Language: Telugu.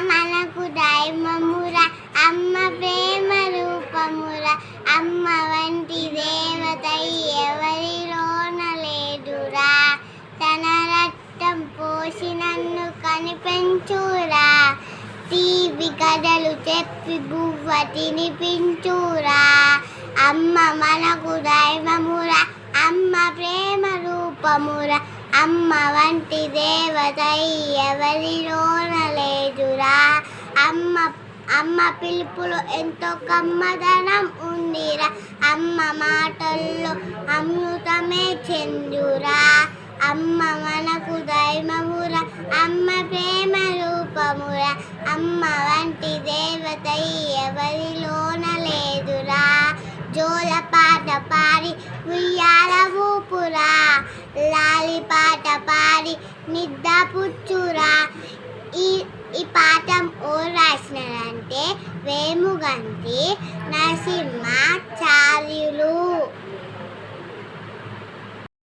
మనకు దైవమురా, అమ్మ ప్రేమ రూపమురా. అమ్మ వంటి దేవత ఎవరిలోన లేదురా. తన రక్తం పోసి నన్ను కనిపెంచురా. తీపి కథలు చెప్పి బువ్వ తినిపించురా. అమ్మ మనకు దైవమురా, అమ్మ ప్రేమ రూపమురా. అమ్మ వంటి దేవత ఎవరిలోన లేదురా. అమ్మ పిలుపులో ఎంతో కమ్మదనం ఉందిరా. అమ్మ మాటల్లో అమృతమే చెందురా. అమ్మ మనకు దైవమురా, అమ్మ ప్రేమ రూపమురా. అమ్మ వంటి దేవత ఎవరిలోన లేదురా. జోల పాట పాడి ఉయ్యాల ఊపురా. లాలి పాట పాడి నిద్ద పుచ్చురా. ఈ పాఠం ఓ రాసినారంటే వేముగంటి నరసింహ